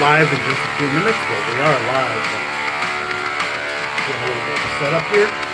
live in just a few minutes. Well, we are live. Get a little bit of a setup here.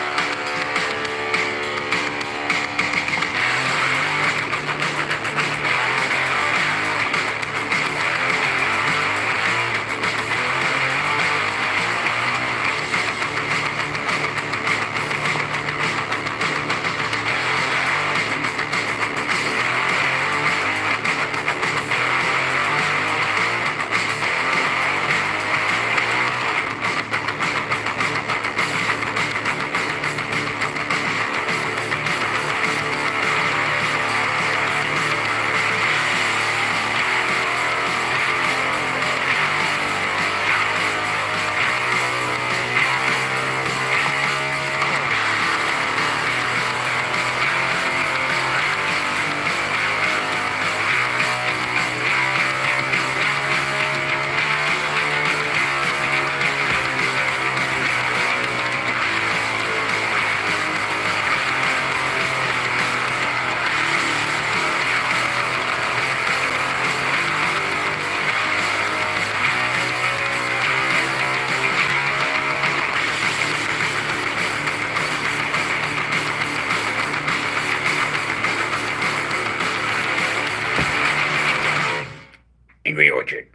Angry Orchard.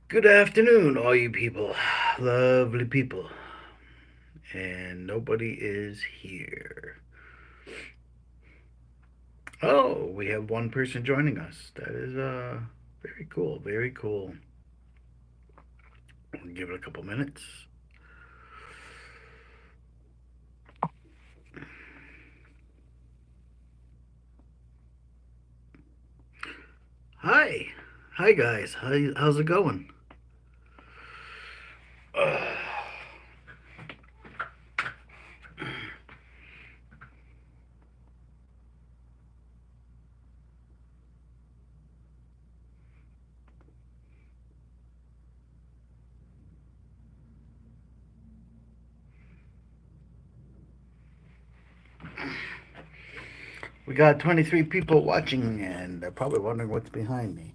Good afternoon, all you people. Lovely people. And nobody is here. Oh, we have one person joining us. That is very cool. Very cool. I'll give it a couple minutes. Hi. Hi, guys. How's it going? We got 23 people watching, and they're probably wondering what's behind me.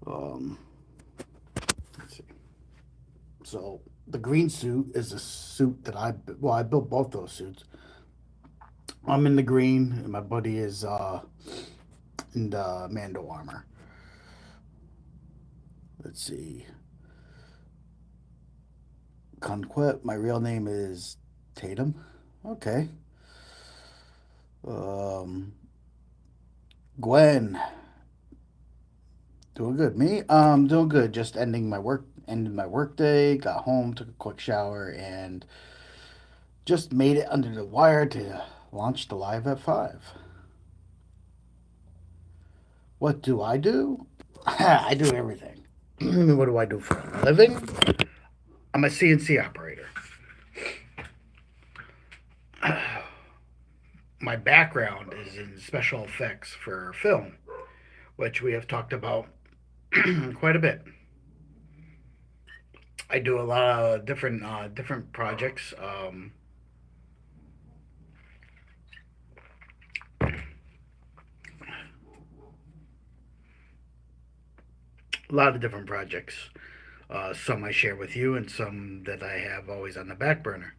Um, let's see. So the green suit is a suit that I built both those suits. I'm in the green, and my buddy is in the Mando armor. Let's see. Conquest. My real name is Tatum. Okay. Um, Gwen. Doing good. Me? Doing good. Just ended my work day, got home, took a quick shower, and just made it under the wire to launch the live at 5. What do I do? I do everything. What do I do for a living? I'm a CNC operator. My background is in special effects for film, which we have talked about quite a bit. I do a lot of different projects. A lot of different projects. Some I share with you, and some that I have always on the back burner.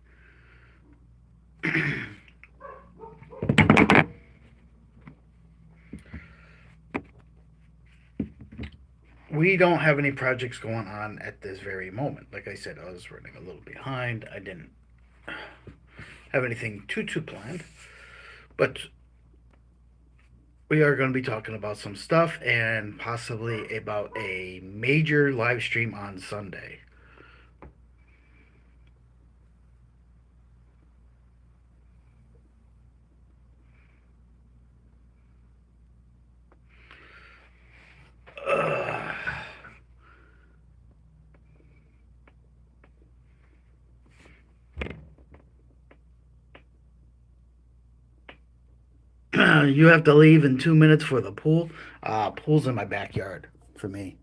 We don't have any projects going on at this very moment. Like I said, I was running a little behind. I didn't have anything too planned, but we are going to be talking about some stuff and possibly about a major live stream on Sunday. Uh, you have to leave in 2 minutes for the pool. Pool's in my backyard for me.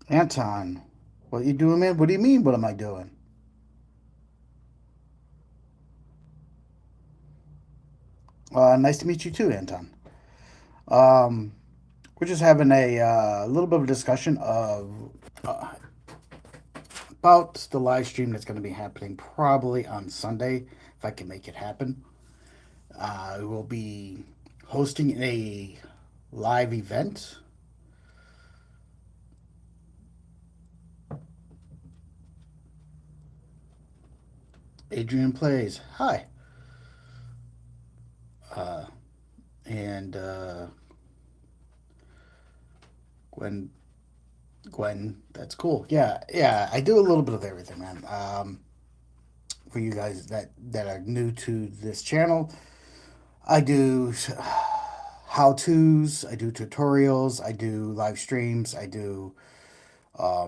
Anton, what you doing, man? What do you mean? What am I doing? Nice to meet you too, Anton. Um, we're just having a little bit of a discussion of uh, about the live stream that's going to be happening probably on Sunday, if I can make it happen. We'll be hosting a live event. Adrian plays. Hi. Uh, and Gwen, that's cool. Yeah, yeah. I do a little bit of everything, man. For you guys that are new to this channel, I do how tos. I do tutorials. I do live streams. I do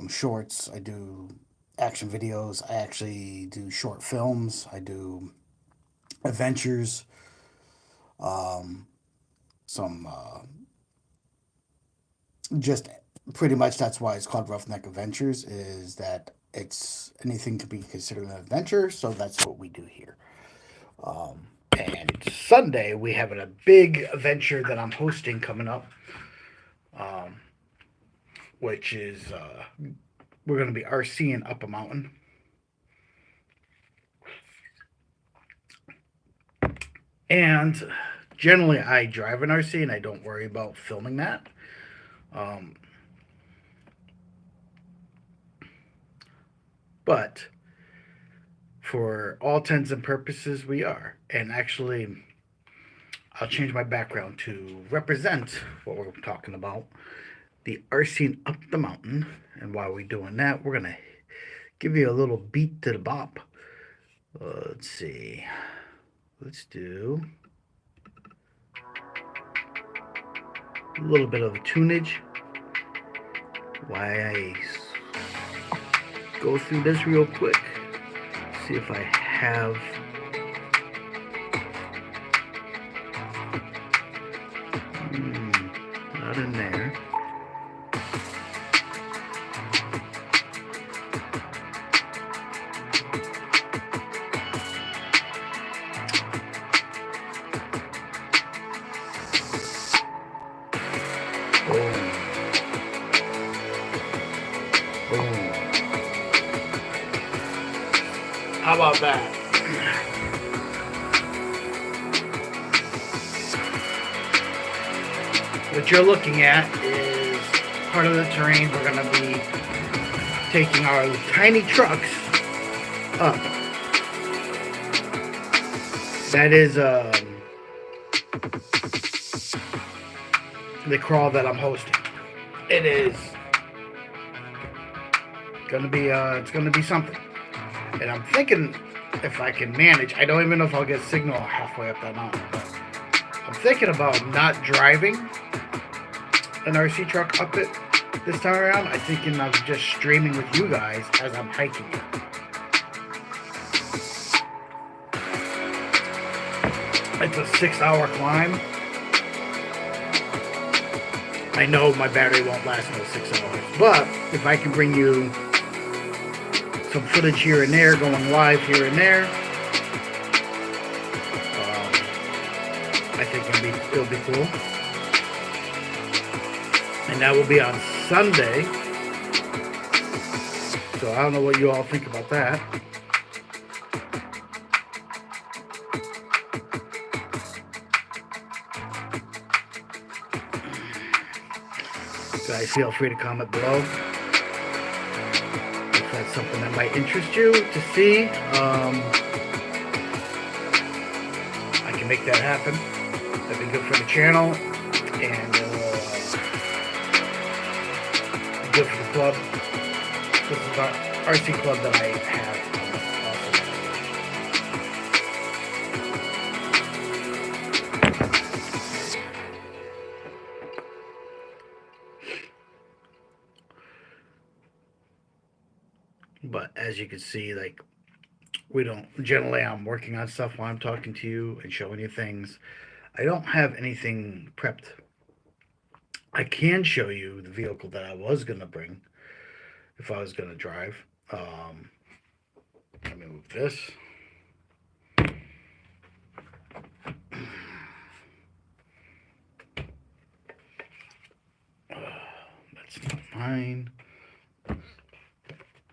shorts. I do action videos. I actually do short films. I do adventures. Um, some just pretty much that's why it's called Roughneck Adventures. Is that it's anything could be considered an adventure. So that's what we do here. And Sunday we have a big adventure that I'm hosting coming up, um, which is we're going to be RCing up a mountain. And generally, I drive an RC and I don't worry about filming that. Um, but for all intents and purposes, we are. And actually, I'll change my background to represent what we're talking about, the RCing up the mountain. And while we're doing that, we're going to give you a little beat to the bop. Let's see. Let's do a little bit of a tunage. Why I go through this real quick. See if I have not in there. Boom. Boom. How about that? What you're looking at is part of the terrain we're going to be taking our tiny trucks up. That is the crawl that I'm hosting. It is gonna be it's gonna be something. And I'm thinking if I can manage, I don't even know if I'll get signal halfway up that mountain, but I'm thinking about not driving an RC truck up it this time around. I'm thinking of just streaming with you guys as I'm hiking it. It's a 6-hour climb. I know my battery won't last no 6 hours, but if I can bring you some footage here and there, going live here and there, I think it'll be cool. And that will be on Sunday. So I don't know what you all think about that. Guys, feel free to comment below if that's something that might interest you to see. I can make that happen. That'd be good for the channel and good for the club. This is our RC club that I have. But as you can see, like, we don't generally, I'm working on stuff while I'm talking to you and showing you things. I don't have anything prepped. I can show you the vehicle that I was going to bring, if I was gonna drive. Let me move this. That's not mine.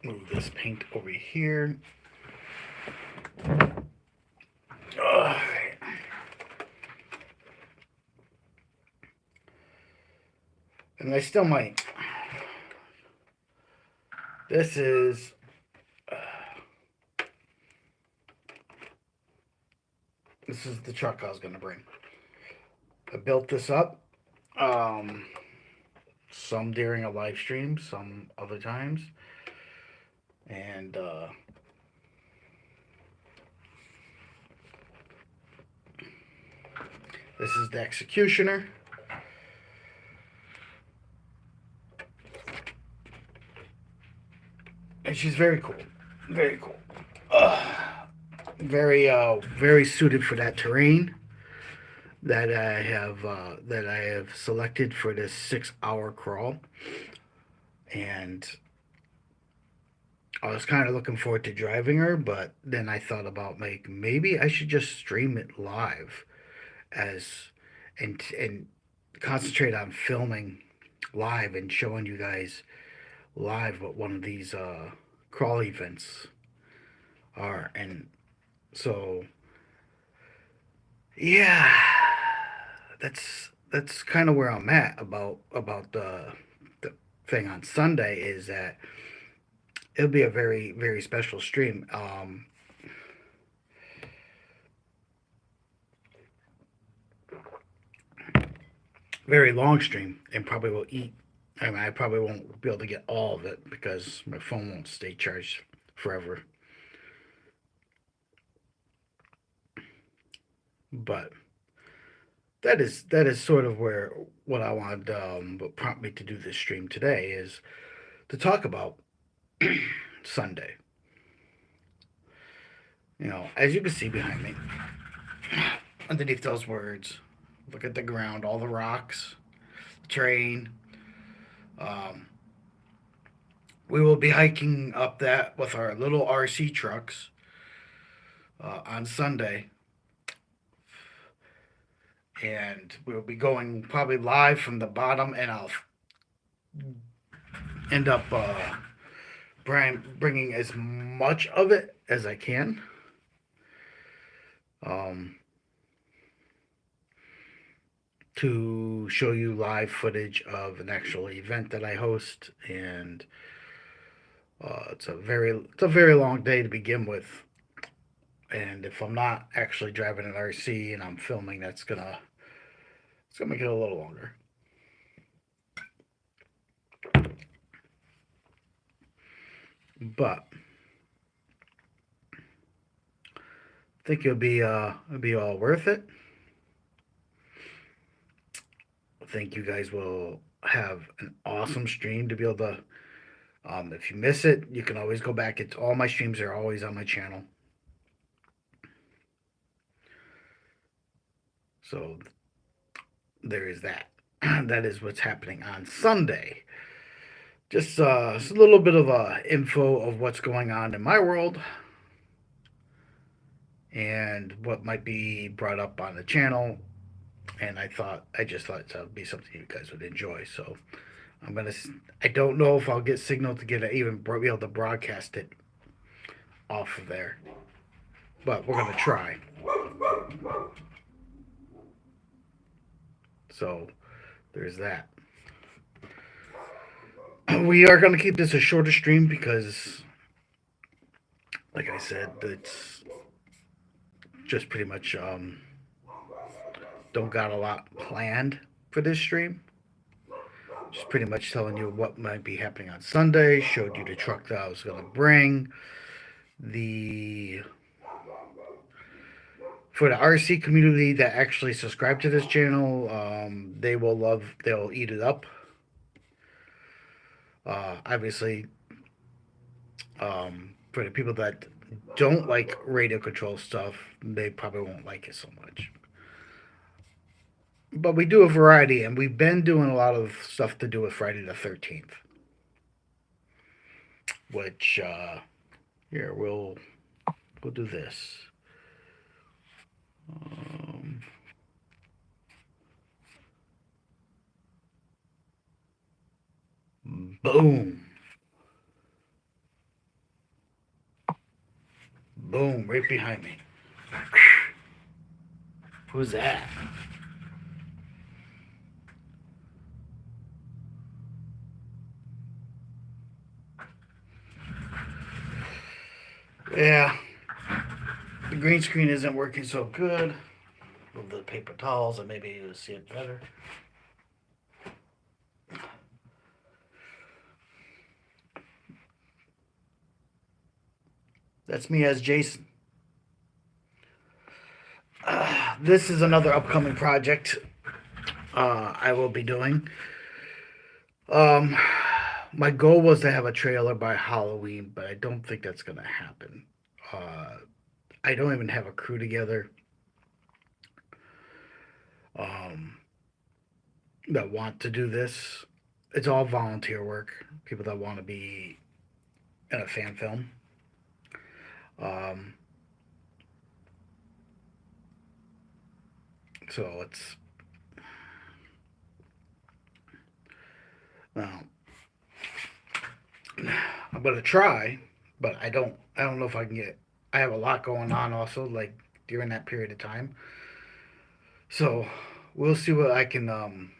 Move this paint over here. And I still might. This is the truck I was gonna bring. I built this up. Um, some during a live stream, some other times, and this is the executioner. And she's very cool. Very cool. Very suited for that terrain that I have selected for this 6 hour crawl. And I was kind of looking forward to driving her, but then I thought about like maybe I should just stream it live as and concentrate on filming live and showing you guys live what one of these crawl events are. And so yeah, that's kind of where I'm at about the thing on Sunday is that it'll be a very special stream. Very long stream, and probably will eat. I mean, I probably won't be able to get all of it because my phone won't stay charged forever. But that is sort of where what I wanted, what prompted me to do this stream today is to talk about Sunday. You know, as you can see behind me, underneath those words, look at the ground, all the rocks, the terrain. Um, we will be hiking up that with our little RC trucks on Sunday, and we'll be going probably live from the bottom, and I'll end up bringing as much of it as I can. Um, to show you live footage of an actual event that I host, and it's a very long day to begin with. And if I'm not actually driving an RC and I'm filming, it's gonna make it a little longer. But I think it'll be all worth it. I think you guys will have an awesome stream to be able to. If you miss it, you can always go back. It's all my streams are always on my channel. So there is that. That is what's happening on Sunday. Just a little bit of info of what's going on in my world and what might be brought up on the channel. And I just thought that would be something you guys would enjoy. So I don't know if I'll get signal to get it, even be able to broadcast it off of there, but we're gonna try. So there's that. We are gonna keep this a shorter stream because, like I said, it's just pretty much don't got a lot planned for this stream. Just pretty much telling you what might be happening on Sunday. Showed you the truck that I was gonna bring. For the RC community that actually subscribe to this channel, they'll eat it up. Obviously, for the people that don't like radio control stuff, they probably won't like it so much. But we do a variety, and we've been doing a lot of stuff to do with Friday the 13th. which here we'll do this. Um, Boom, boom, right behind me. Who's that? Yeah, the green screen isn't working so good. Move the paper towels and maybe you'll see it better. That's me as Jason. This is another upcoming project I will be doing. Um, my goal was to have a trailer by Halloween, but I don't think that's gonna happen. Uh, I don't even have a crew together um, that want to do this. It's all volunteer work. People that want to be in a fan film. Um, so it's well, I'm gonna try, but I don't know if I can get. I have a lot going on also, like during that period of time. So we'll see what I can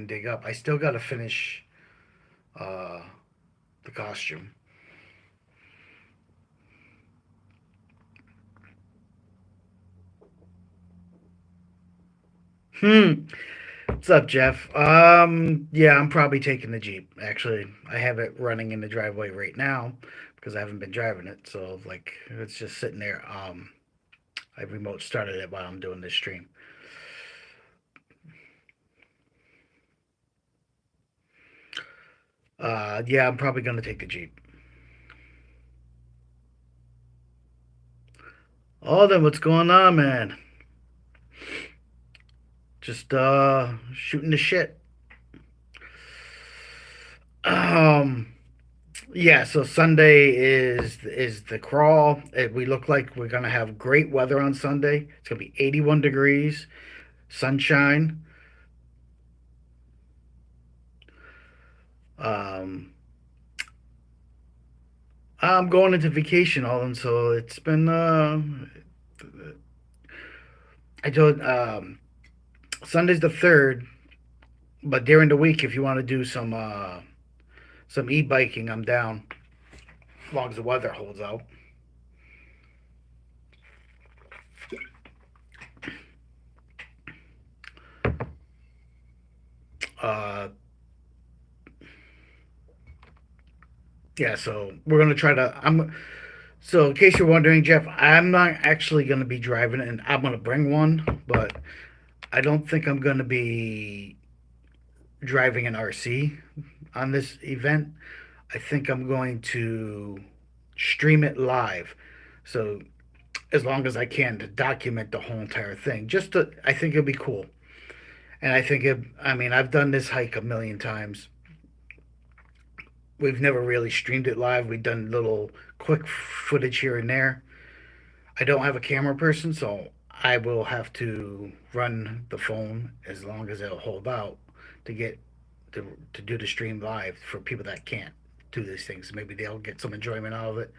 dig up. I still got to finish uh, the costume. Hmm. What's up, Jeff? Yeah, I'm probably taking the Jeep. Actually, I have it running in the driveway right now because I haven't been driving it. So like, it's just sitting there. I remote started it while I'm doing this stream. Yeah, I'm probably gonna take the Jeep. Oh, then what's going on, man? Just shooting the shit. Um, yeah. So Sunday is the crawl. We look like we're gonna have great weather on Sunday. It's gonna be 81 degrees, sunshine. Um, I'm going into vacation, all and so it's been. I told Sunday's the third, but during the week, if you want to do some e-biking, I'm down as long as the weather holds out. Uh, yeah, so we're gonna try to. I'm so in case you're wondering, Jeff, I'm not actually gonna be driving it, and I'm gonna bring one, but I don't think I'm gonna be driving an RC on this event. I think I'm going to stream it live. So as long as I can to document the whole entire thing, I think it'll be cool. And I mean, I've done this hike a million times. We've never really streamed it live. We've done little quick footage here and there. I don't have a camera person, so I will have to run the phone as long as it'll hold out to get to do the stream live for people that can't do these things. Maybe they'll get some enjoyment out of it.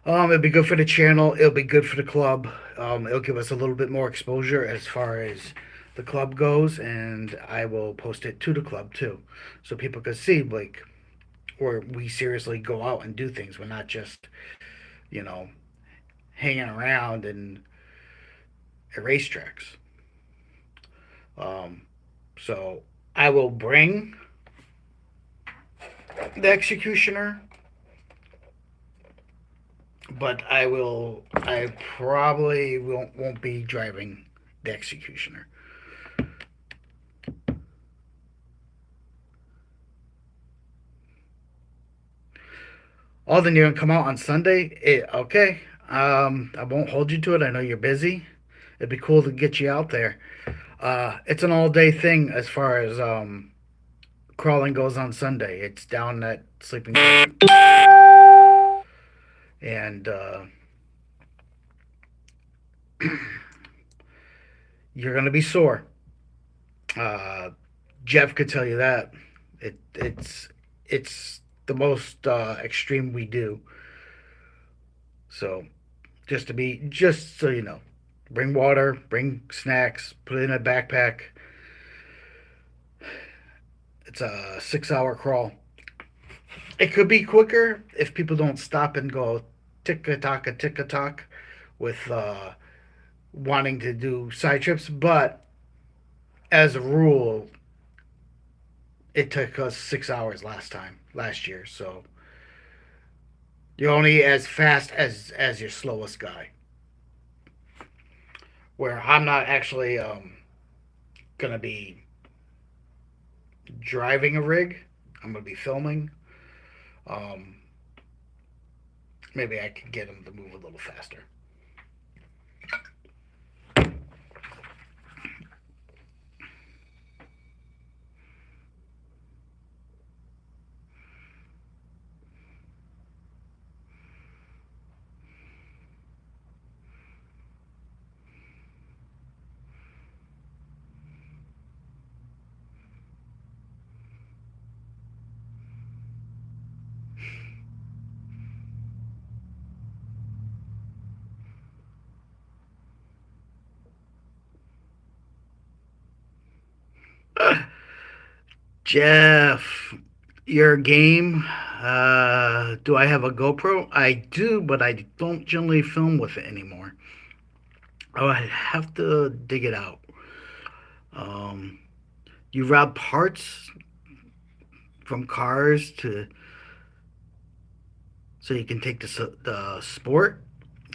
It'll be good for the channel. It'll be good for the club. It'll give us a little bit more exposure as far as the club goes, and I will post it to the club too, so people can see like where we seriously go out and do things. We're not just you know hanging around and at racetracks. Um, so I will bring the executioner, but I probably won't be driving the executioner. Oh, then you're gonna come out on Sunday? Okay. I won't hold you to it. I know you're busy. It'd be cool to get you out there. It's an all day thing as far as crawling goes on Sunday. It's down at Sleeping Dragon. and you're gonna be sore. Uh, Jeff could tell you that. It's the most extreme we do. So just so you know, bring water, bring snacks, put it in a backpack. It's a 6 hour crawl. It could be quicker if people don't stop and go tick a tock with wanting to do side trips. But as a rule, it took us 6 hours last year. So you're only as fast as your slowest guy. Where I'm not actually gonna be driving a rig. I'm gonna be filming. Um, Maybe I could get him to move a little faster. Jeff, your game. Do I have a GoPro? I do, but I don't generally film with it anymore. Oh, I have to dig it out. Um, you rob parts from cars to so you can take the sport.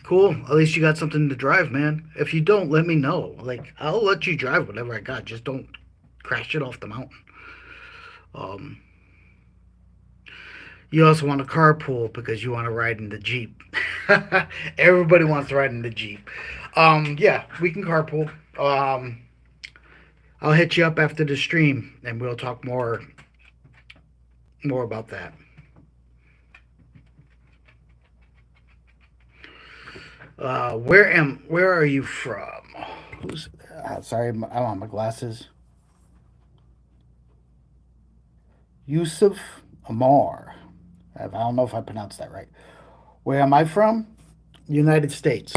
Cool. At least you got something to drive, man. If you don't, let me know. Like I'll let you drive whatever I got. Just don't crash it off the mountain. Um, you also want a carpool because you want to ride in the Jeep. Everybody wants to ride in the Jeep. Yeah, we can carpool. I'll hit you up after the stream and we'll talk more about that. Where are you from? Who's sorry, I'm on my glasses. Yusuf Amar. I don't know if I pronounced that right. Where am I from? United States.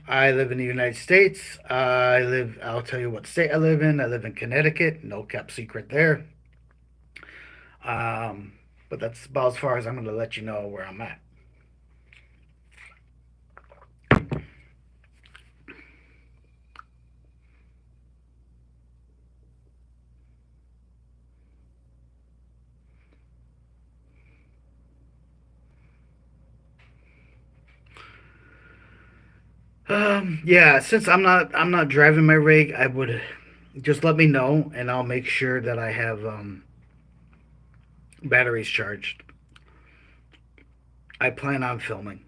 I live in the United States. I'll tell you what state I live in. I live in Connecticut. No cap secret there. Um, but that's about as far as I'm going to let you know where I'm at. Yeah, since I'm not driving my rig, I would just let me know and I'll make sure that I have batteries charged. I plan on filming.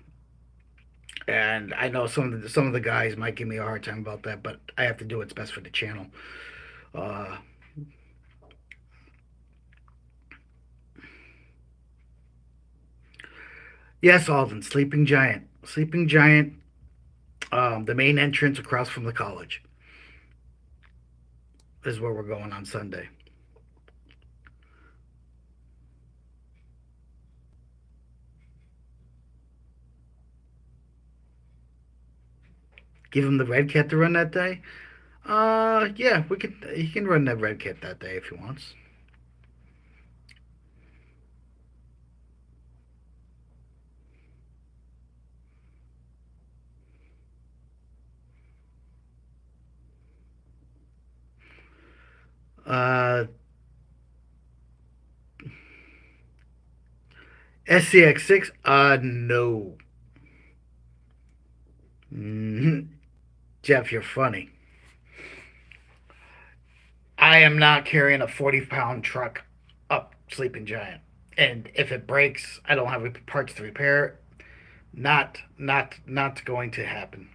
And I know some of the guys might give me a hard time about that, but I have to do what's best for the channel. Uh, yes, Alden, Sleeping Giant, Sleeping Giant, the main entrance across from the college is where we're going on Sunday. Give him the red cat to run that day. Yeah, we could. He can run that red cat that day if he wants. Uh, SCX6. No. Jeff, you're funny. I am not carrying a 40-pound truck up Sleeping Giant. And if it breaks, I don't have parts to repair it. Not going to happen.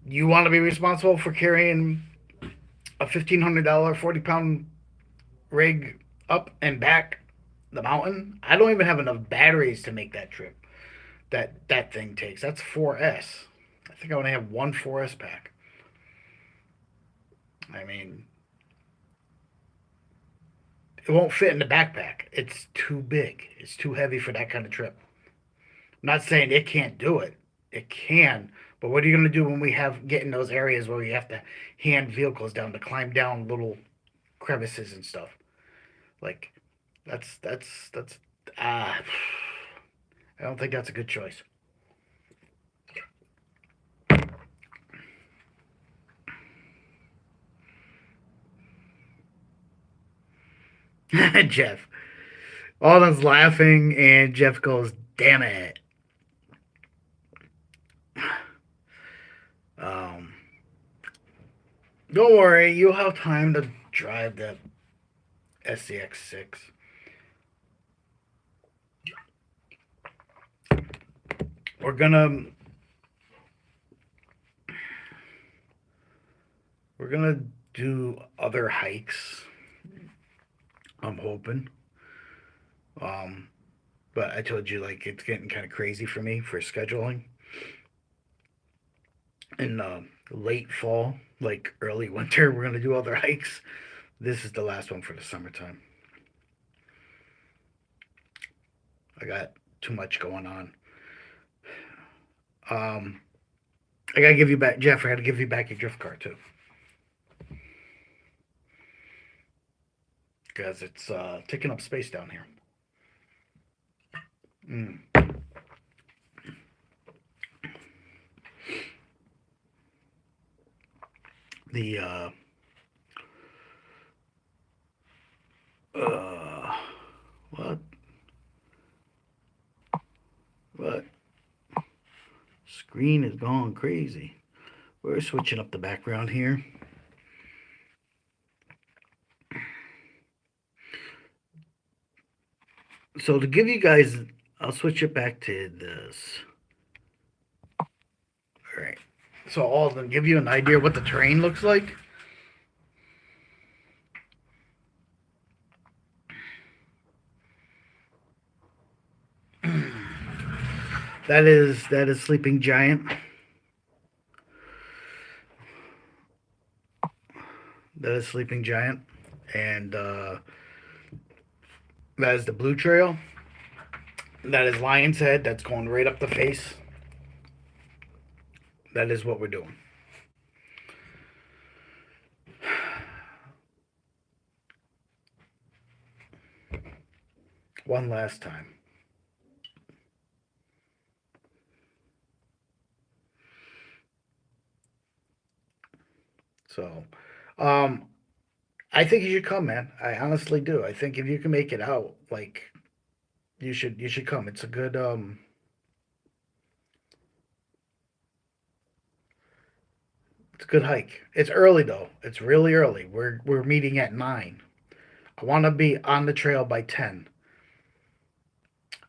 You want to be responsible for carrying a $1,500, 40-pound rig up and back the mountain? I don't even have enough batteries to make that trip. That thing takes. That's 4S. I think I only have one 4S pack. I mean, it won't fit in the backpack. It's too big. It's too heavy for that kind of trip. I'm not saying it can't do it. It can, but what are you going to do when we have get in those areas where you have to hand vehicles down to climb down little crevices and stuff? Like that's ah. I don't think that's a good choice. Jeff. Alden's laughing, and Jeff goes, "Damn it." Um, don't worry, you'll have time to drive the SCX6. We're gonna we're gonna do other hikes. I'm hoping. Um, but I told you like it's getting kind of crazy for me for scheduling in late fall, like early winter. We're gonna do other hikes. This is the last one for the summertime. I got too much going on. Um, I gotta give you back, Jeff. I gotta give you back your drift car too, because it's taking up space down here. Mm. The uh, what? What? Screen is going crazy. We're switching up the background here. So to give you guys, I'll switch it back to this. All right. So all of them give you an idea what the terrain looks like. That is Sleeping Giant. That is Sleeping Giant, and that is the Blue Trail. That is Lion's Head. That's going right up the face. That is what we're doing. One last time. So, um, I think you should come, man. I honestly do. I think if you can make it out, like you should come. It's a good hike. It's early though. It's really early. We're meeting at 9. I want to be on the trail by 10.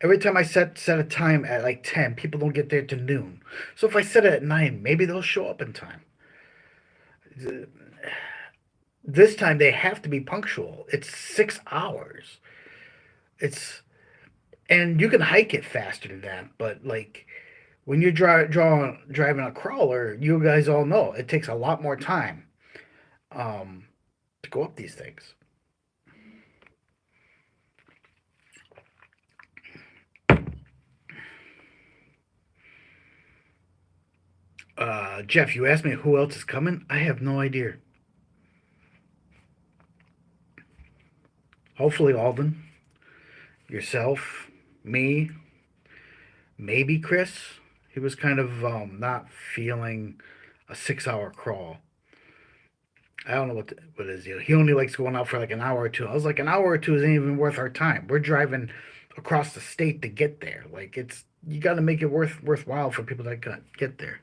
Every time I set a time at like 10, people don't get there to noon. So if I set it at 9, maybe they'll show up in time. This time they have to be punctual. It's 6 hours. It's and you can hike it faster than that, but like when you're driving a crawler, you guys all know it takes a lot more time um, to go up these things. Jeff, you asked me who else is coming. I have no idea. Hopefully, Alden, yourself, me, maybe Chris. He was kind of not feeling a 6 hour crawl. I don't know what his deal. He only likes going out for like an hour or two. I was like, an hour or two isn't even worth our time. We're driving across the state to get there. Like it's you got to make it worthwhile for people that get there.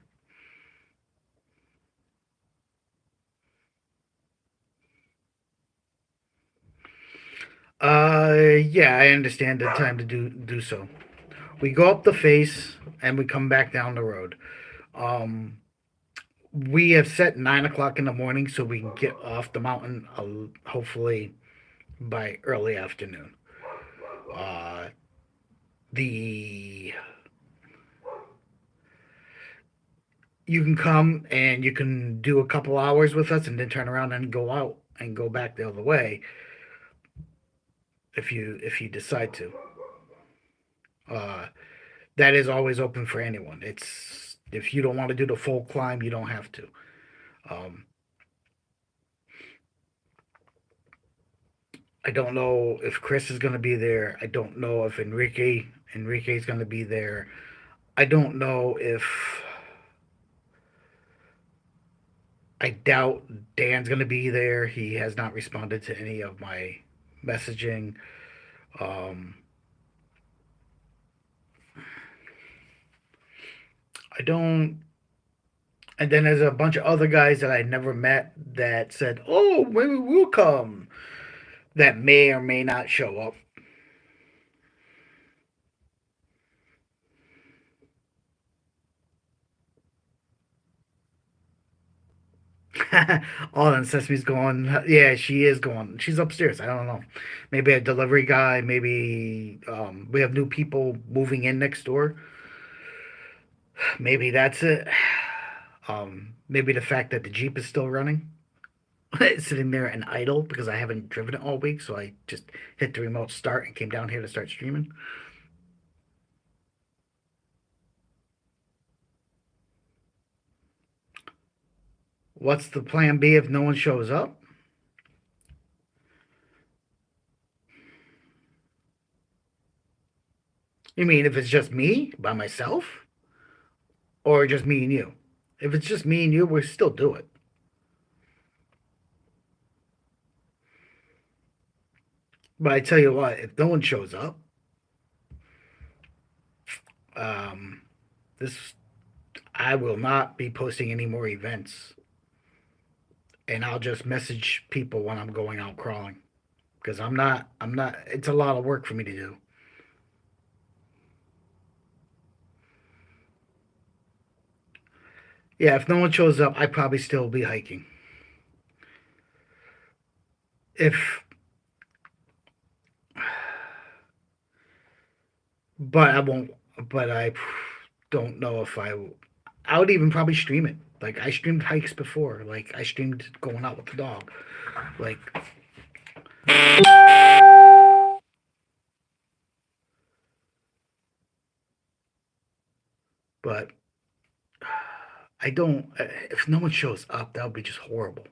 Yeah, I understand the time to do so. We go up the face and we come back down the road. Um, we have set 9 o'clock in the morning so we can get off the mountain. Hopefully by early afternoon. Uh, the You can come and you can do a couple hours with us and then turn around and go out and go back the other way if you decide to. Uh, that is always open for anyone. It's if you don't want to do the full climb, you don't have to. Um, I don't know if Chris is going to be there. I don't know if Enrique is going to be there. I don't know if I doubt Dan's going to be there. He has not responded to any of my messaging. Um, I don't. And then there's a bunch of other guys that I never met that said, "Oh, maybe we'll come." That may or may not show up. Oh, and Sesame's going. Yeah, she is going. She's upstairs. I don't know. Maybe a delivery guy. Maybe we have new people moving in next door. Maybe that's it. Maybe the fact that the Jeep is still running, it's sitting there and idle because I haven't driven it all week. So I just hit the remote start and came down here to start streaming. What's the plan B if no one shows up? You mean if it's just me by myself, or just me and you? If it's just me and you, we still do it. But I tell you what, if no one shows up, um, this I will not be posting any more events, and I'll just message people when I'm going out crawling because I'm not. I'm not. It's a lot of work for me to do. Yeah, if no one shows up, I probably still be hiking. If, but I won't. But I don't know if I. I would even probably stream it. Like I streamed hikes before. Like I streamed going out with the dog. Like, but I don't. If no one shows up, that would be just horrible.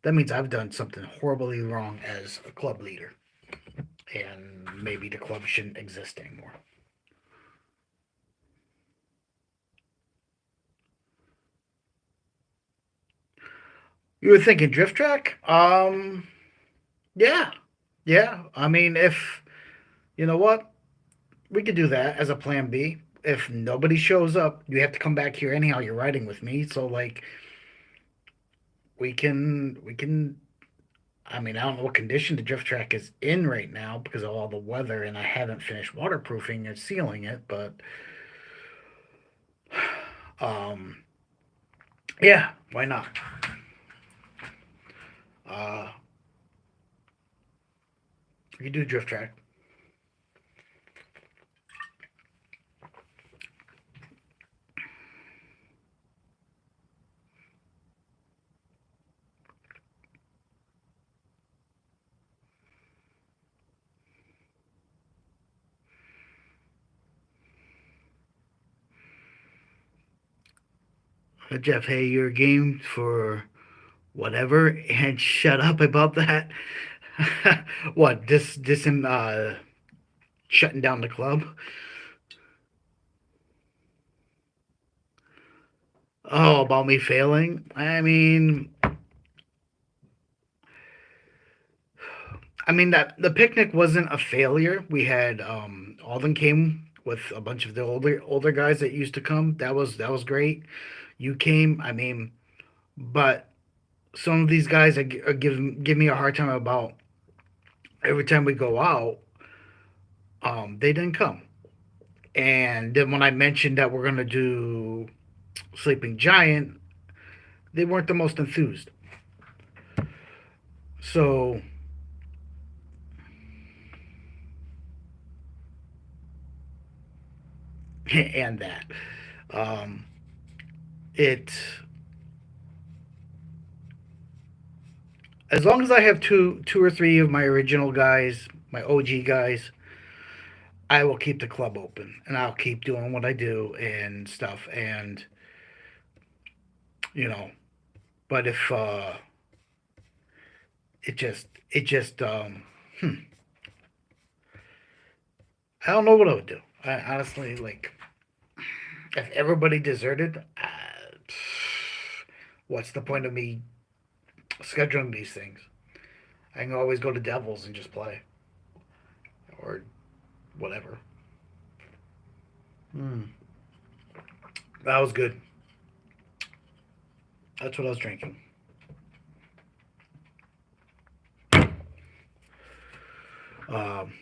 That means I've done something horribly wrong as a club leader, and maybe the club shouldn't exist anymore. You were thinking drift track? Yeah, yeah. I mean, if you know what, we could do that as a plan B. If nobody shows up, you have to come back here anyhow. You're riding with me, so like we can. I mean, I don't know what condition the drift track is in right now because of all the weather, and I haven't finished waterproofing and sealing it. But um, yeah, why not? Uh, we could do drift track. Jeff, hey, you're game for whatever, and shut up about that. What this him shutting down the club? Oh, about me failing? I mean that the picnic wasn't a failure. We had Alden came with a bunch of the older guys that used to come. That was great. You came. I mean, but some of these guys are give me a hard time about every time we go out. They didn't come. And then when I mentioned that we're gonna do Sleeping Giant, they weren't the most enthused. So, and that. Um, it, as long as I have two or three of my original guys, my OG guys, I will keep the club open and I'll keep doing what I do and stuff. And, you know, but if, it just, I don't know what I would do. I honestly, like, if everybody deserted, what's the point of me scheduling these things? I can always go to Devils and just play or whatever. Mm, that was good. That's what I was drinking. Um,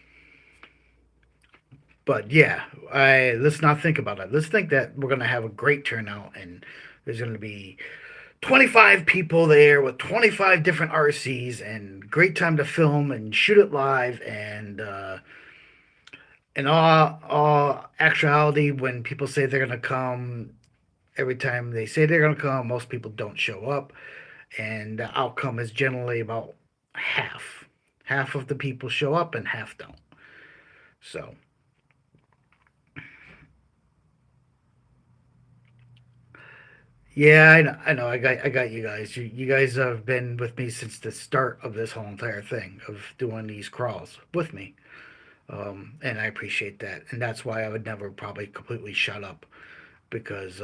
but yeah, let's not think about it. Let's think that we're gonna have a great turnout and there's gonna be 25 people there with 25 different RCs and great time to film and shoot it live and in all actuality, when people say they're gonna come, every time they say they're gonna come, most people don't show up, and the outcome is generally about half. Half of the people show up and half don't. So yeah, I know. I got you guys. You guys have been with me since the start of this whole entire thing of doing these crawls with me, and I appreciate that. And that's why I would never probably completely shut up because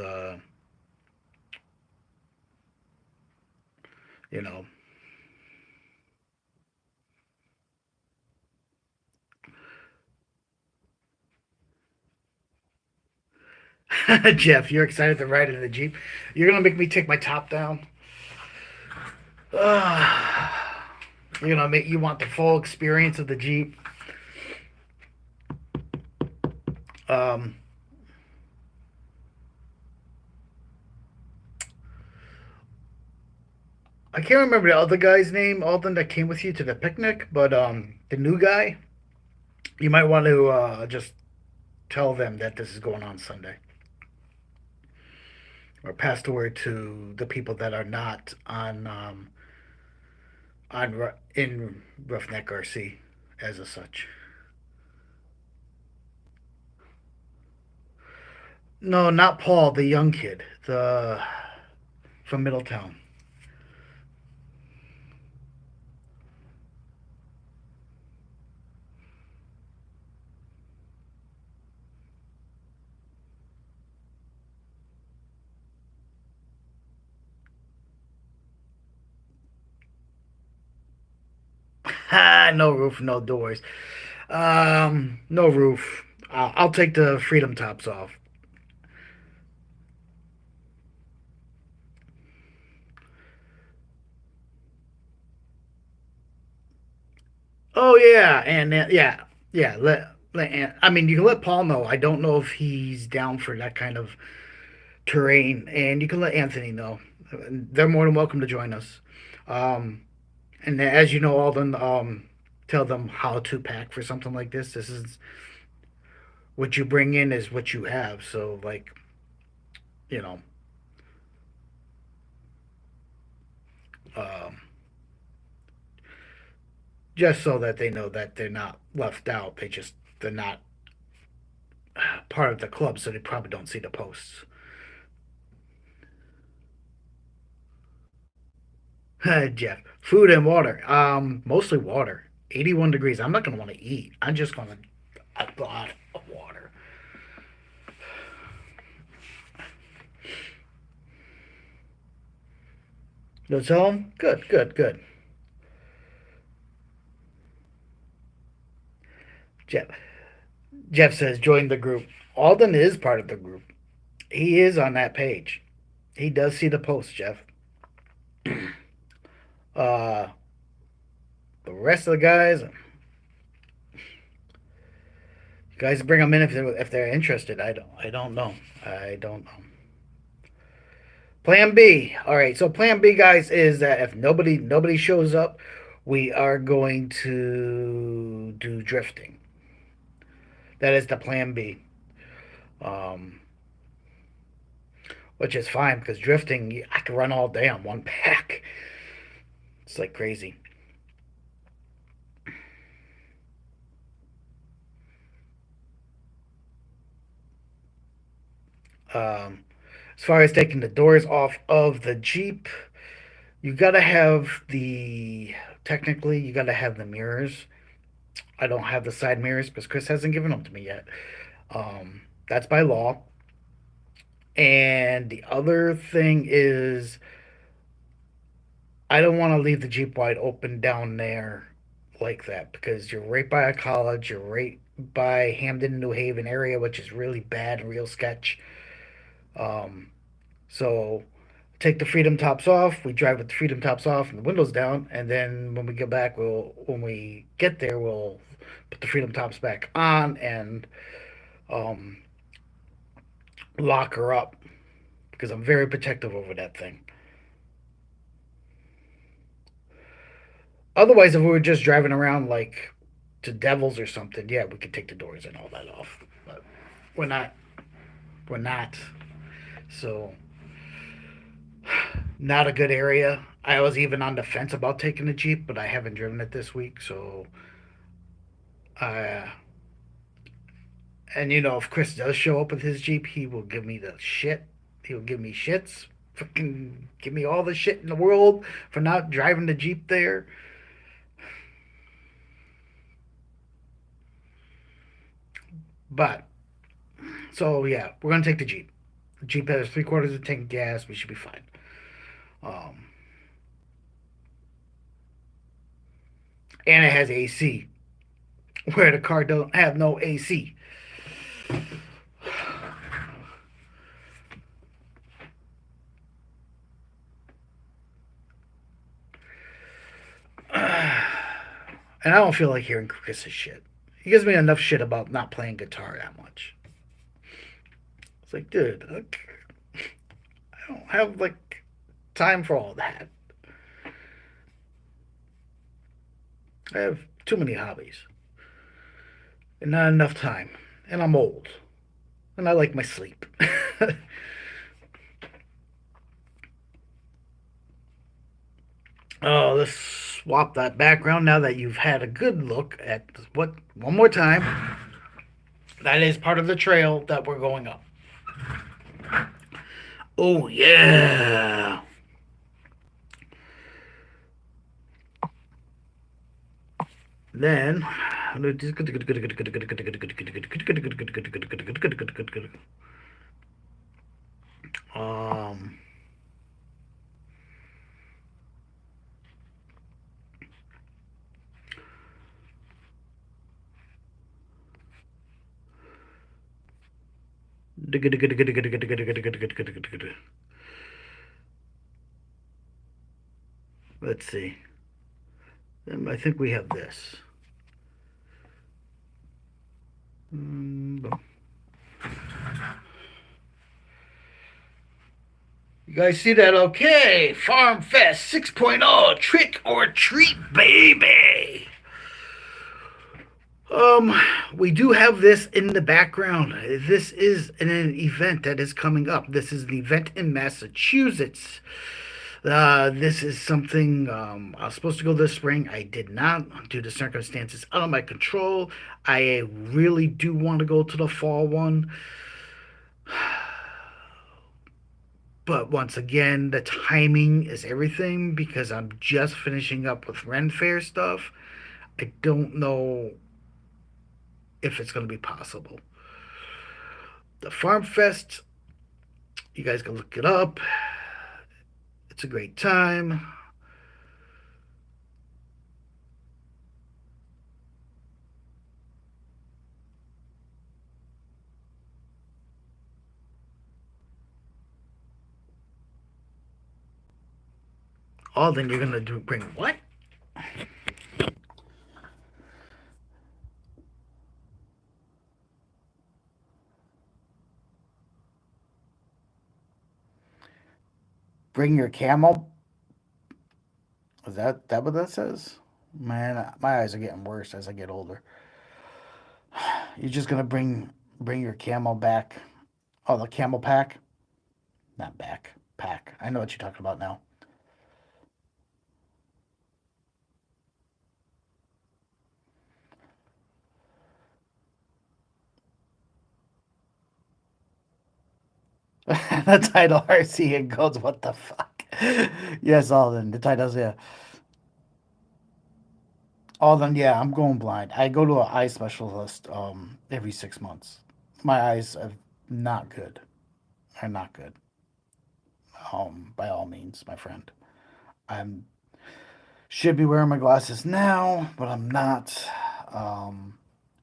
you know, Jeff, you're excited to ride in the Jeep. You're gonna make me take my top down. You're gonna make you want the full experience of the Jeep. Um, I can't remember the other guy's name, Alden, that came with you to the picnic, but the new guy, you might want to just tell them that this is going on Sunday, or pass the word to the people that are not on in Roughneck RC as a such. No, not Paul, the young kid, the from Middletown. No roof, no doors. No roof. I'll take the freedom tops off. Oh yeah, and yeah. I mean, you can let Paul know. I don't know if he's down for that kind of terrain, and you can let Anthony know. They're more than welcome to join us. Um, and as you know, Alden, tell them how to pack for something like this. This is what you bring in is what you have. So like, you know, um, just so that they know that they're not left out. They're not part of the club, so they probably don't see the posts. Jeff, food and water. Mostly water. 81 degrees. I'm not gonna want to eat. I'm just gonna a lot of water. No tell them. Good, good, good. Jeff. Jeff says join the group. Alden is part of the group. He is on that page. He does see the post, Jeff. Uh, the rest of the guys, you guys bring them in if they're interested. I don't know. I don't know. Plan B. All right. So Plan B, guys, is that if nobody shows up, we are going to do drifting. That is the Plan B. Um, which is fine because drifting, I can run all day on one pack. It's like crazy. Um, as far as taking the doors off of the Jeep, you gotta have the technically you gotta have the mirrors. I don't have the side mirrors because Chris hasn't given them to me yet. That's by law. And the other thing is, I don't want to leave the Jeep wide open down there like that because you're right by a college, you're right by Hamden, New Haven area, which is really bad and real sketch. Um, so take the freedom tops off. We drive with the freedom tops off and the windows down, and then when we get back, when we get there, we'll put the freedom tops back on and um, lock her up because I'm very protective over that thing. Otherwise, if we were just driving around like to Devils or something, yeah, we could take the doors and all that off. But we're not. We're not. So, not a good area. I was even on the fence about taking the Jeep, but I haven't driven it this week. So, uh, and if Chris does show up with his Jeep, he will give me the shit. He will give me shits. Fucking give me all the shit in the world for not driving the Jeep there. But, so yeah, we're going to take the Jeep. The Jeep has three-quarters of a tank of gas. We should be fine. Um, and it has AC, where the car don't have no AC. And I don't feel like hearing Chris's shit. He gives me enough shit about not playing guitar that much. It's like, dude, I don't have like time for all that. I have too many hobbies and not enough time. And I'm old. And I like my sleep. Oh, let's swap that background now that you've had a good look at what one more time. That is part of the trail that we're going up. Oh yeah. Then um let's see. I think we have this. You guys see that? Okay. Farm Fest 6.0 trick or treat, baby. Um, we do have this in the background. This is an event that is coming up. This is an event in Massachusetts. This is something I was supposed to go this spring. I did not due to circumstances out of my control. I really do want to go to the fall one. But once again, the timing is everything because I'm just finishing up with Ren Fair stuff. I don't know if it's going to be possible. The Farm Fest, you guys can look it up. It's a great time. Oh, then you're going to bring what? Bring your camel. Is that what that says? Man, my eyes are getting worse as I get older. You're just gonna bring your camel back. Oh, the camel pack, not back pack. I know what you're talking about now. The title RC and goes, what the fuck? Yes, Alden. The titles, yeah. Alden, yeah. I'm going blind. I go to an eye specialist every 6 months. My eyes are not good. Are not good. By all means, my friend. I'm should be wearing my glasses now, but I'm not. Um,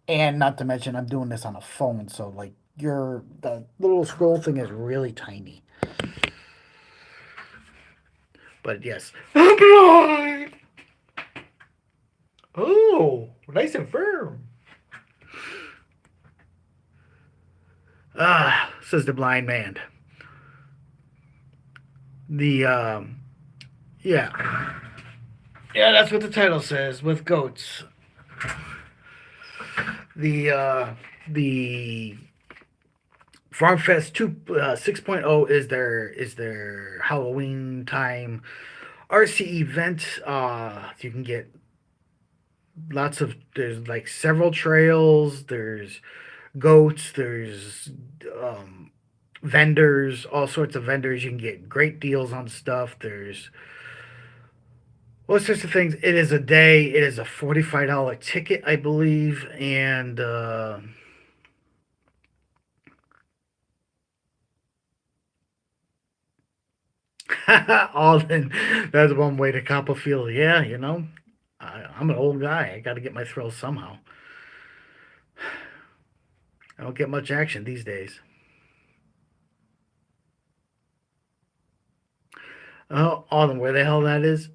and not to mention, I'm doing this on a phone, so like the little scroll thing is really tiny. But yes, I'm blind. Oh, nice and firm. Ah, says the blind man. The yeah, yeah, that's what the title says with goats. The the Farm Fest 2 6.0 is their Halloween time RC event. You can get lots of there's like several trails. There's goats. There's um, vendors, all sorts of vendors. You can get great deals on stuff. There's all sorts of things. It is a day. It is a $45 ticket, I believe, and all in. That's one way to cop a feel. Yeah, I'm an old guy. I got to get my thrills somehow. I don't get much action these days. Oh, Alden, where the hell that is?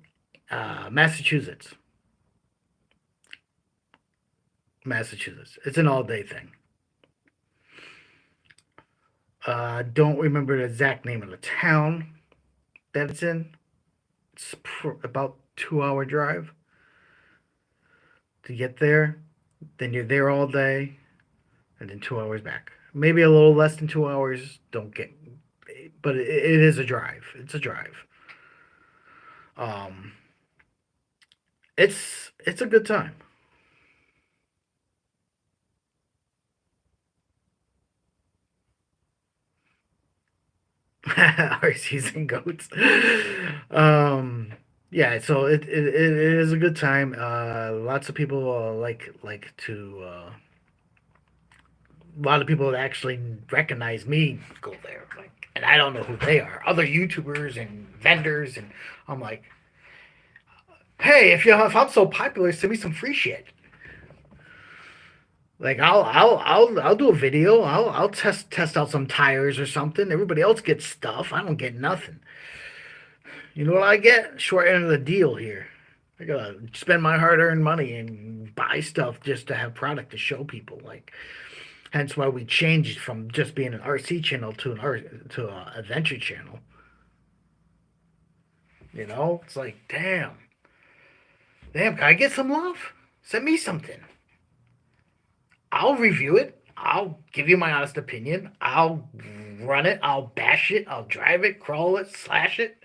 Massachusetts. Massachusetts. It's an all-day thing. Don't remember the exact name of the town that it's in. It's about 2 hour drive to get there. Then you're there all day, and then 2 hours back. Maybe a little less than 2 hours. Don't get, but it is a drive. It's a drive. Um, it's a good time. RCs and goats. Um, yeah, so it is a good time. Lots of people like to. A lot of people that actually recognize me go there, like, and I don't know who they are. Other YouTubers and vendors, and I'm like, hey, if I'm so popular, send me some free shit. Like I'll do a video. I'll test out some tires or something. Everybody else gets stuff. I don't get nothing. You know what I get? Short end of the deal here. I gotta spend my hard-earned money and buy stuff just to have product to show people. Like, hence why we changed from just being an RC channel to an adventure channel. It's like, damn, can I get some love? Send me something. I'll review it. I'll give you my honest opinion. I'll run it. I'll bash it. I'll drive it, crawl it, slash it.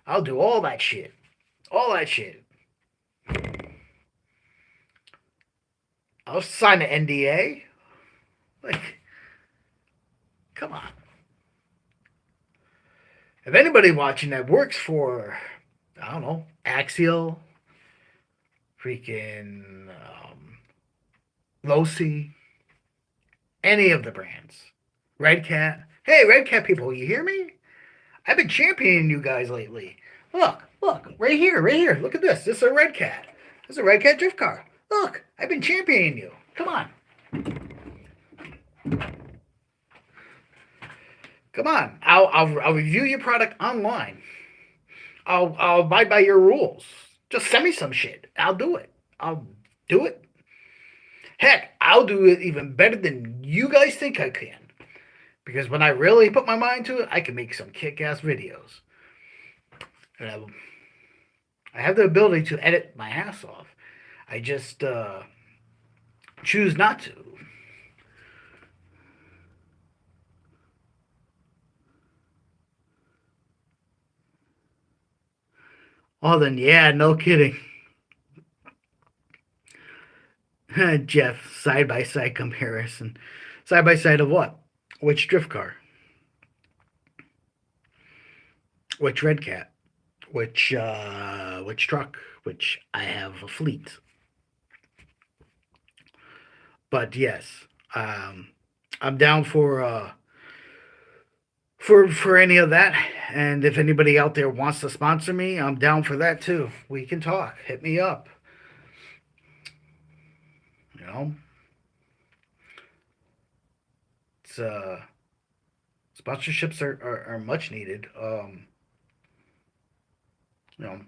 I'll do all that shit. All that shit. I'll sign an NDA. Like, come on. If anybody watching that works for, I don't know, Axial, freaking Losi, any of the brands, Red Cat. Hey, Red Cat people, you hear me? I've been championing you guys lately. Look, right here, right here. Look at this. This is a Red Cat. This is a Red Cat drift car. Look, I've been championing you. Come on. Come on. I'll review your product online. I'll abide by your rules. Just send me some shit. I'll do it. I'll do it. Heck, I'll do it even better than you guys think I can. Because when I really put my mind to it, I can make some kick-ass videos. And I have the ability to edit my ass off. I just choose not to. Oh, then yeah, no kidding. Jeff, side by side comparison. Side by side of what? Which drift car? Which red cat? Which truck? Which I have a fleet. But yes, um, I'm down for any of that. And if anybody out there wants to sponsor me, I'm down for that too. We can talk. Hit me up. You know, it's sponsorships are much needed. You know,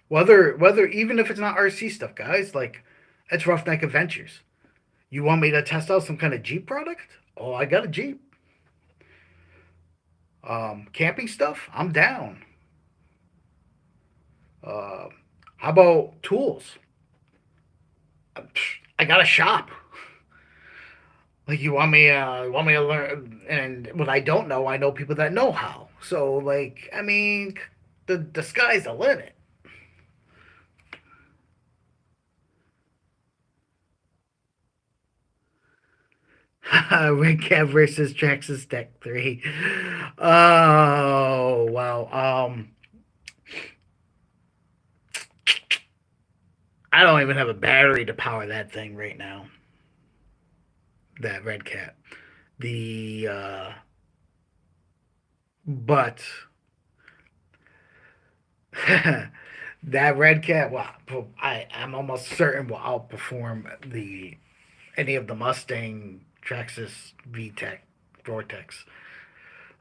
whether even if it's not RC stuff, guys, like it's Roughneck Adventures. You want me to test out some kind of Jeep product? Oh, I got a Jeep. Camping stuff, I'm down. Uh, how about tools? I got a shop. Like you want me to learn, and what I don't know, I know people that know how. So like, I mean, the sky's the limit. Red Cat versus Traxxas Tech 3. Oh wow. I don't even have a battery to power that thing right now. That Red Cat. The but that Red Cat, well, I'm almost certain will outperform the any of the Mustang Traxxas VTEC Vortex.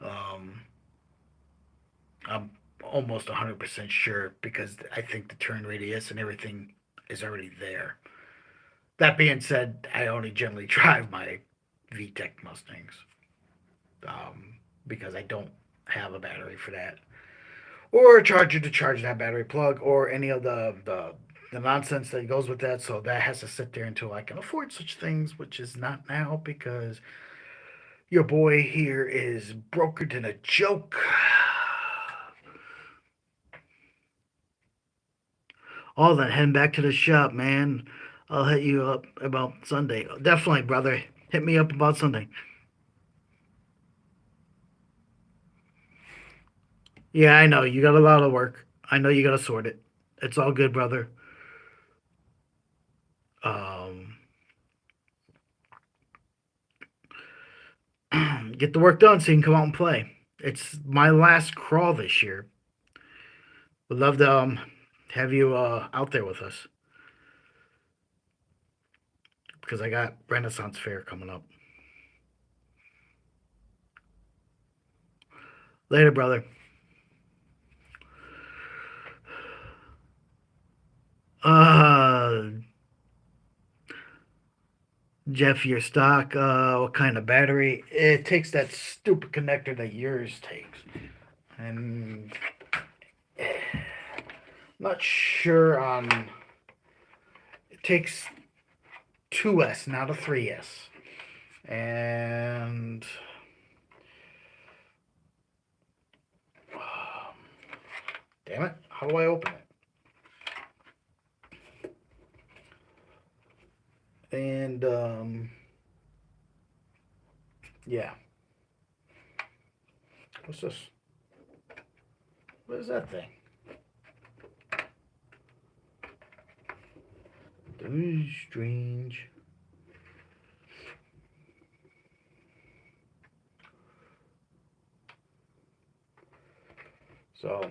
Um, I'm almost 100% sure because I think the turn radius and everything is already there. That being said, I only generally drive my VTEC Mustangs because I don't have a battery for that, or a charger to charge that battery plug, or any of the nonsense that goes with that. So that has to sit there until I can afford such things, which is not now because your boy here is brokered in a joke. Oh, then heading back to the shop, man. I'll hit you up about Sunday. Definitely, brother. Hit me up about Sunday. Yeah, I know. You got a lot of work. I know you got to sort it. It's all good, brother. Um, get the work done so you can come out and play. It's my last crawl this year. Would love to have you out there with us because I got Renaissance Fair coming up. Later, brother. Uh, Jeff, your stock, what kind of battery? It takes that stupid connector that yours takes. And not sure on. It takes 2S, not a 3S. And. Damn it. How do I open it? And, yeah. What's this? What is that thing? Strange. So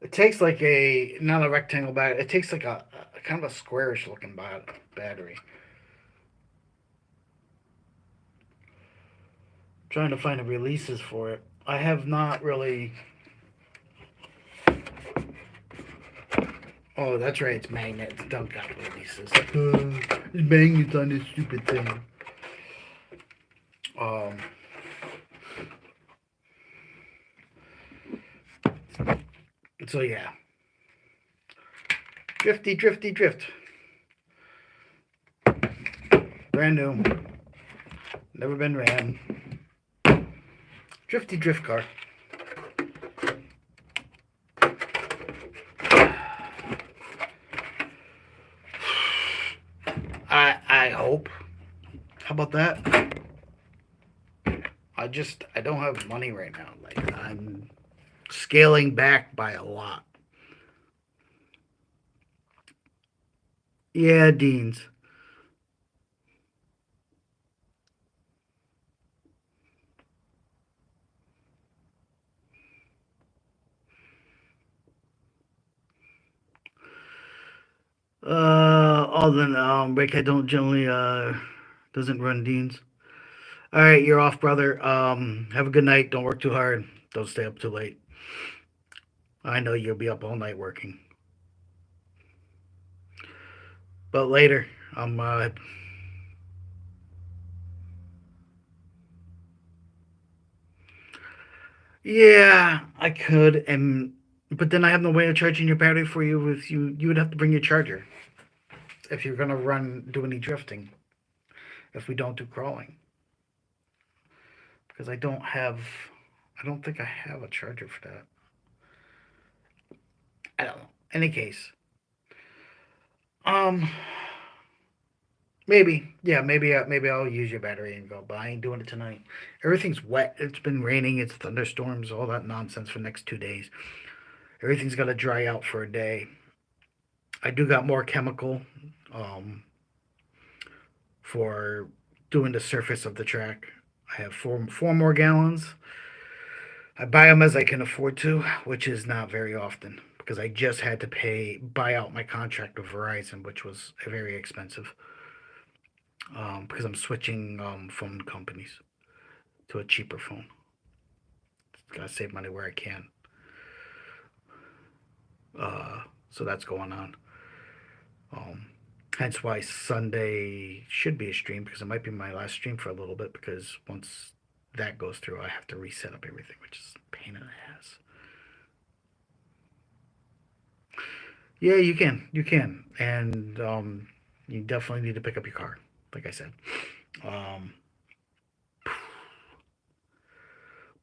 it takes like a not a rectangle battery. It takes like a kind of a squarish looking battery. I'm trying to find the releases for it. I have not really. Oh, that's right. It's magnets. Don't got releases. It's magnets on this stupid thing. Um. So yeah, drifty, drifty, drift. Brand new, never been ran. Drifty drift car. I hope. How about that? I don't have money right now. Like I'm scaling back by a lot. Yeah, Dean's. Other than Rick, I don't generally doesn't run Dean's. All right, you're off, brother. Have a good night. Don't work too hard. Don't stay up too late. I know you'll be up all night working. But later, I'm yeah, I could, and but then I have no way of charging your battery for you. With you, you would have to bring your charger if you're gonna do any drifting. If we don't do crawling, because I don't think I have a charger for that. I don't know. Any case, um, maybe, yeah, maybe I'll use your battery and go. But I ain't doing it tonight. Everything's wet. It's been raining. It's thunderstorms. All that nonsense for the next 2 days. Everything's got to dry out for a day. I do got more chemical um, for doing the surface of the track. I have four more gallons. I buy them as I can afford to, which is not very often because I just had to buy out my contract with Verizon, which was very expensive because I'm switching phone companies to a cheaper phone. Gotta save money where I can. So that's going on. Um, Hence why Sunday should be a stream because it might be my last stream for a little bit because once that goes through, I have to reset up everything, which is a pain in the ass. Yeah, you can. You can. And you definitely need to pick up your car, like I said. Um,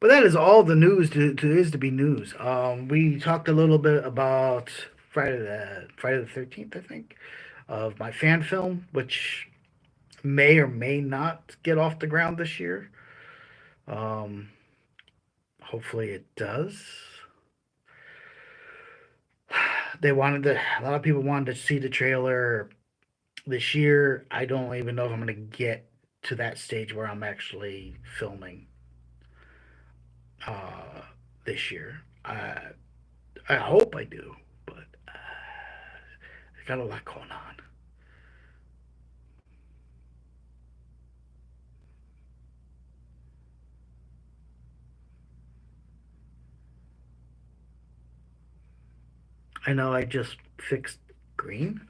but that is all the news is to be news. We talked a little bit about Friday the 13th, I think, of my fan film, which may or may not get off the ground this year. Um, Hopefully it does. A lot of people wanted to see the trailer this year. I don't even know if I'm going to get to that stage where I'm actually filming uh, this year. I hope I do, but I got a lot going on. I know I just fixed green.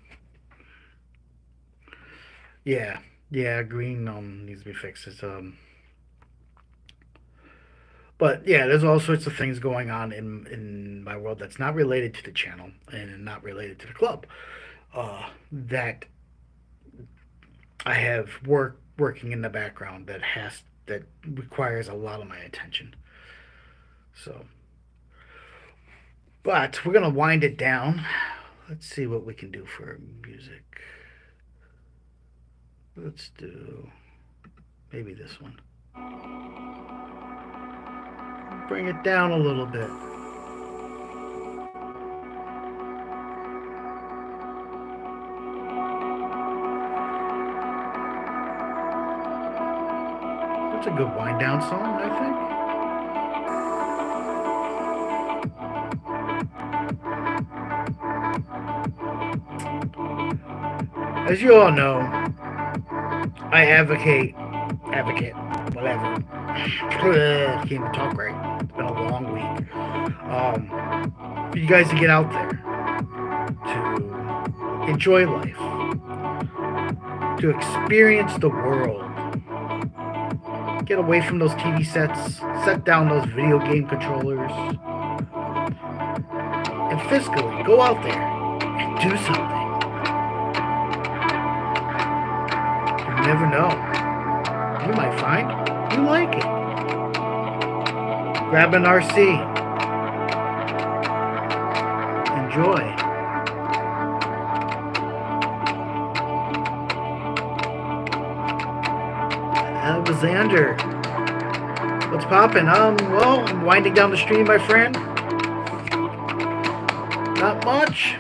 Yeah, yeah, green needs to be fixed. But yeah, there's all sorts of things going on in my world that's not related to the channel and not related to the club. That I have working in the background that requires a lot of my attention. So, but we're gonna wind it down. Let's see what we can do for music. Let's do maybe this one. Bring it down a little bit. That's a good wind down song, I think. As you all know, I whatever. Can't even talk right. It's been a long week. For you guys to get out there, to enjoy life, to experience the world, get away from those TV sets, set down those video game controllers, and fiscally go out there and do something. You never know. You might find you like it. Grab an RC. Enjoy. Alexander, what's poppin'? Well, I'm winding down the stream, my friend. Not much.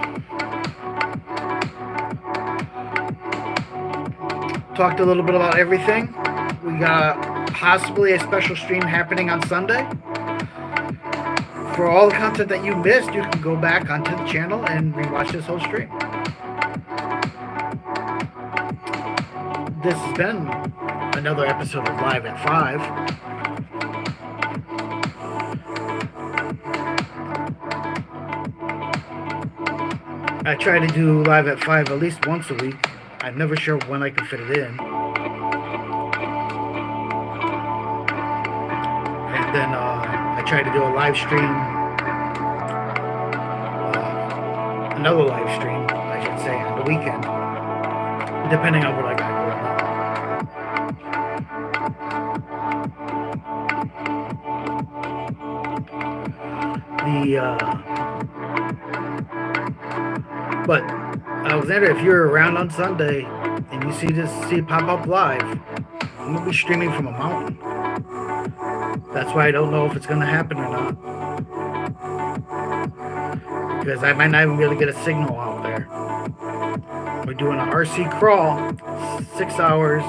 Talked a little bit about everything. We got possibly a special stream happening on Sunday. For all the content that you missed, you can go back onto the channel and rewatch this whole stream. This has been another episode of Live at 5. I try to do Live at 5 at least once a week. I'm never sure when I can fit it in. And then I try to do a live stream, another live stream, I should say, on the weekend, depending on what I got going on. But Alexander, if you're around on Sunday and you see it pop up live, I'm gonna be streaming from a mountain. That's why I don't know if it's gonna happen or not, because I might not even be able to get a signal out there. We're doing an RC crawl, 6 hours,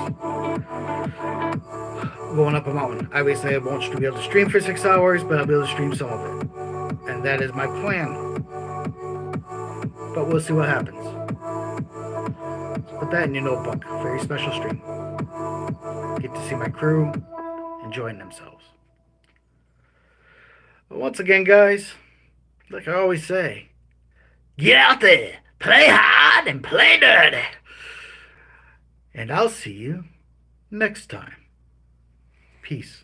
going up a mountain. Obviously, I won't be able to stream for 6 hours, but I'll be able to stream some of it, and that is my plan. But we'll see what happens. Put that in your notebook for your special stream. Get to see my crew enjoying themselves. But once again, guys, like I always say, get out there, play hard and play dirty. And I'll see you next time. Peace.